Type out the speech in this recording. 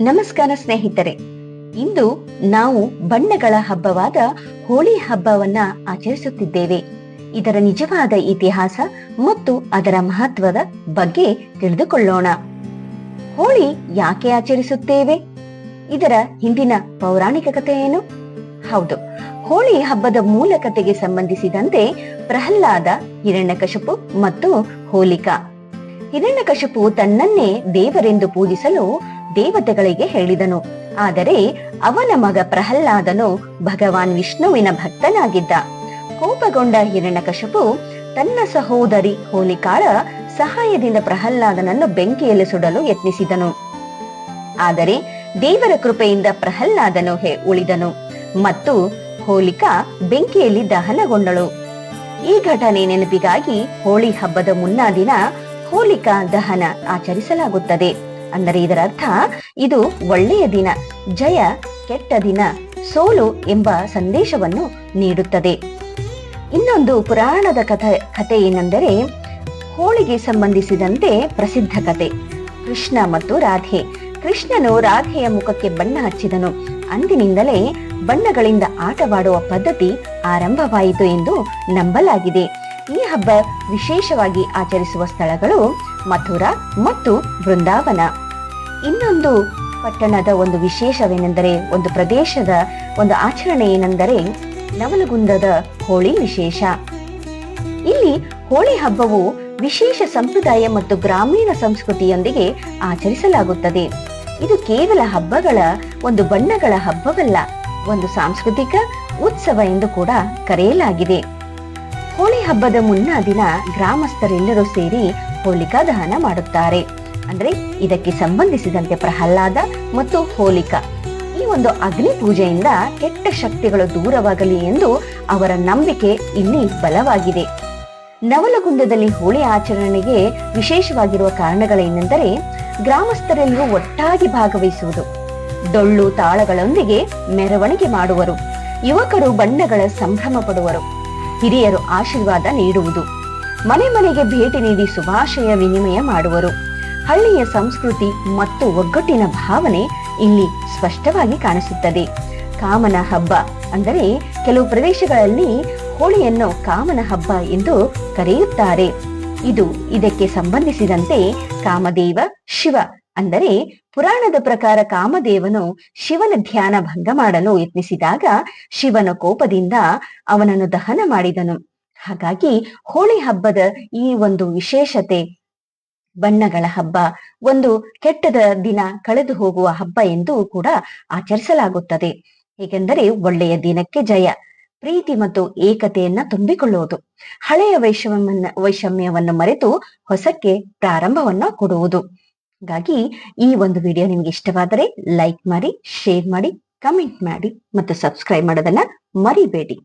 ನಮಸ್ಕಾರ ಸ್ನೇಹಿತರೆ, ಇಂದು ನಾವು ಬಣ್ಣಗಳ ಹಬ್ಬವಾದ ಹೋಳಿ ಹಬ್ಬವನ್ನ ಆಚರಿಸುತ್ತಿದ್ದೇವೆ. ಇದರ ನಿಜವಾದ ಇತಿಹಾಸ ಮತ್ತು ಅದರ ಮಹತ್ವದ ಬಗ್ಗೆ ತಿಳಿದುಕೊಳ್ಳೋಣ. ಹೋಳಿ ಯಾಕೆ ಆಚರಿಸುತ್ತೇವೆ? ಇದರ ಹಿಂದಿನ ಪೌರಾಣಿಕ ಕಥೆ ಏನು? ಹೌದು, ಹೋಳಿ ಹಬ್ಬದ ಮೂಲ ಕಥೆಗೆ ಸಂಬಂಧಿಸಿದಂತೆ ಪ್ರಹ್ಲಾದ, ಹಿರಣ್ಯಕಶಿಪು ಮತ್ತು ಹೋಲಿಕಾ. ಹಿರಣ್ಯಕಶಿಪು ತನ್ನನ್ನೇ ದೇವರೆಂದು ಪೂಜಿಸಲು ದೇವತೆಗಳಿಗೆ ಹೇಳಿದನು. ಆದರೆ ಅವನ ಮಗ ಪ್ರಹ್ಲಾದನು ಭಗವಾನ್ ವಿಷ್ಣುವಿನ ಭಕ್ತನಾಗಿದ್ದ. ಕೋಪಗೊಂಡ ಹಿರಣ್ಯಕಶಿಪು ತನ್ನ ಸಹೋದರಿ ಹೋಲಿಕಾಳ ಸಹಾಯದಿಂದ ಪ್ರಹ್ಲಾದನನ್ನು ಬೆಂಕಿಯಲ್ಲಿ ಸುಡಲು ಯತ್ನಿಸಿದನು. ಆದರೆ ದೇವರ ಕೃಪೆಯಿಂದ ಪ್ರಹ್ಲಾದನು ಉಳಿದನು ಮತ್ತು ಹೋಲಿಕಾ ಬೆಂಕಿಯಲ್ಲಿ ದಹನಗೊಂಡಳು. ಈ ಘಟನೆ ನೆನಪಿಗಾಗಿ ಹೋಳಿ ಹಬ್ಬದ ಮುನ್ನಾ ದಿನ ಹೋಲಿಕಾ ದಹನ ಆಚರಿಸಲಾಗುತ್ತದೆ. ಅಂದರೆ ಇದರ ಅರ್ಥ ಇದು ಒಳ್ಳೆಯ ದಿನ, ಜಯ, ಕೆಟ್ಟ ದಿನ, ಸೋಲು ಎಂಬ ಸಂದೇಶವನ್ನು ನೀಡುತ್ತದೆ. ಇನ್ನೊಂದು ಪುರಾಣದ ಕಥೆ ಏನೆಂದರೆ, ಹೋಳಿಗೆ ಸಂಬಂಧಿಸಿದಂತೆ ಪ್ರಸಿದ್ಧ ಕಥೆ ಕೃಷ್ಣ ಮತ್ತು ರಾಧೆ. ಕೃಷ್ಣನು ರಾಧೆಯ ಮುಖಕ್ಕೆ ಬಣ್ಣ ಹಚ್ಚಿದನು. ಅಂದಿನಿಂದಲೇ ಬಣ್ಣಗಳಿಂದ ಆಟವಾಡುವ ಪದ್ಧತಿ ಆರಂಭವಾಯಿತು ಎಂದು ನಂಬಲಾಗಿದೆ. ಈ ಹಬ್ಬ ವಿಶೇಷವಾಗಿ ಆಚರಿಸುವ ಸ್ಥಳಗಳು ಮಥುರಾ ಮತ್ತು ಬೃಂದಾವನ. ಇನ್ನೊಂದು ಪಟ್ಟಣದ ಒಂದು ವಿಶೇಷವೇನೆಂದರೆ, ಒಂದು ಪ್ರದೇಶದ ಒಂದು ಆಚರಣೆ ಏನೆಂದರೆ ನವಲಗುಂದದ ಹೋಳಿ ವಿಶೇಷ. ಇಲ್ಲಿ ಹೋಳಿ ಹಬ್ಬವು ವಿಶೇಷ ಸಂಪ್ರದಾಯ ಮತ್ತು ಗ್ರಾಮೀಣ ಸಂಸ್ಕೃತಿಯೊಂದಿಗೆ ಆಚರಿಸಲಾಗುತ್ತದೆ. ಇದು ಕೇವಲ ಹಬ್ಬಗಳ ಒಂದು ಬಣ್ಣಗಳ ಹಬ್ಬವಲ್ಲ, ಒಂದು ಸಾಂಸ್ಕೃತಿಕ ಉತ್ಸವ ಎಂದು ಕೂಡ ಕರೆಯಲಾಗಿದೆ. ಹೋಳಿ ಹಬ್ಬದ ಮುನ್ನಾ ದಿನ ಗ್ರಾಮಸ್ಥರೆಲ್ಲರೂ ಸೇರಿ ಹೋಲಿಕಾ ದಹನ ಮಾಡುತ್ತಾರೆ. ಅಂದ್ರೆ ಇದಕ್ಕೆ ಸಂಬಂಧಿಸಿದಂತೆ ಪ್ರಹ್ಲಾದ ಮತ್ತು ಹೋಲಿಕಾ ಈ ಒಂದು ಅಗ್ನಿ ಪೂಜೆಯಿಂದ ಕೆಟ್ಟ ಶಕ್ತಿಗಳು ದೂರವಾಗಲಿ ಎಂದು ಅವರ ನಂಬಿಕೆ ಇಲ್ಲಿ ಬಲವಾಗಿದೆ. ನವಲಗುಂದದಲ್ಲಿ ಹೋಳಿ ಆಚರಣೆಗೆ ವಿಶೇಷವಾಗಿರುವ ಕಾರಣಗಳೇನೆಂದರೆ, ಗ್ರಾಮಸ್ಥರೆಲ್ಲರೂ ಒಟ್ಟಾಗಿ ಭಾಗವಹಿಸುವುದು, ಡೊಳ್ಳು ತಾಳಗಳೊಂದಿಗೆ ಮೆರವಣಿಗೆ ಮಾಡುವರು, ಯುವಕರು ಬಣ್ಣಗಳ ಸಂಭ್ರಮ ಪಡುವರು, ಹಿರಿಯರು ಆಶೀರ್ವಾದ ನೀಡುವುದು, ಮನೆ ಮನೆಗೆ ಭೇಟಿ ನೀಡಿ ಶುಭಾಶಯ ವಿನಿಮಯ ಮಾಡುವರು. ಹಳ್ಳಿಯ ಸಂಸ್ಕೃತಿ ಮತ್ತು ಒಗ್ಗಟ್ಟಿನ ಭಾವನೆ ಇಲ್ಲಿ ಸ್ಪಷ್ಟವಾಗಿ ಕಾಣಿಸುತ್ತದೆ. ಕಾಮನ ಹಬ್ಬ ಅಂದರೆ ಕೆಲವು ಪ್ರದೇಶಗಳಲ್ಲಿ ಹೋಳಿಯನ್ನು ಕಾಮನ ಹಬ್ಬ ಎಂದು ಕರೆಯುತ್ತಾರೆ. ಇದಕ್ಕೆ ಸಂಬಂಧಿಸಿದಂತೆ ಕಾಮದೇವ ಶಿವ, ಅಂದರೆ ಪುರಾಣದ ಪ್ರಕಾರ ಕಾಮದೇವನು ಶಿವನ ಧ್ಯಾನ ಭಂಗ ಮಾಡಲು ಯತ್ನಿಸಿದಾಗ ಶಿವನ ಕೋಪದಿಂದ ಅವನನ್ನು ದಹನ ಮಾಡಿದನು. ಹಾಗಾಗಿ ಹೋಳಿ ಹಬ್ಬದ ಈ ಒಂದು ವಿಶೇಷತೆ, ಬಣ್ಣಗಳ ಹಬ್ಬ, ಒಂದು ಕೆಟ್ಟದ ದಿನ ಕಳೆದು ಹೋಗುವ ಹಬ್ಬ ಎಂದು ಕೂಡ ಆಚರಿಸಲಾಗುತ್ತದೆ. ಏಕೆಂದರೆ ಒಳ್ಳೆಯ ದಿನಕ್ಕೆ ಜಯ, ಪ್ರೀತಿ ಮತ್ತು ಏಕತೆಯನ್ನ ತುಂಬಿಕೊಳ್ಳುವುದು, ಹಳೆಯ ವೈಷಮ್ಯವನ್ನು ಮರೆತು ಹೊಸಕ್ಕೆ ಪ್ರಾರಂಭವನ್ನ ಕೊಡುವುದು. ಹಾಗಾಗಿ ಈ ಒಂದು ವಿಡಿಯೋ ನಿಮ್ಗೆ ಇಷ್ಟವಾದರೆ ಲೈಕ್ ಮಾಡಿ, ಶೇರ್ ಮಾಡಿ, ಕಮೆಂಟ್ ಮಾಡಿ ಮತ್ತು ಸಬ್ಸ್ಕ್ರೈಬ್ ಮಾಡೋದನ್ನ ಮರಿಬೇಡಿ.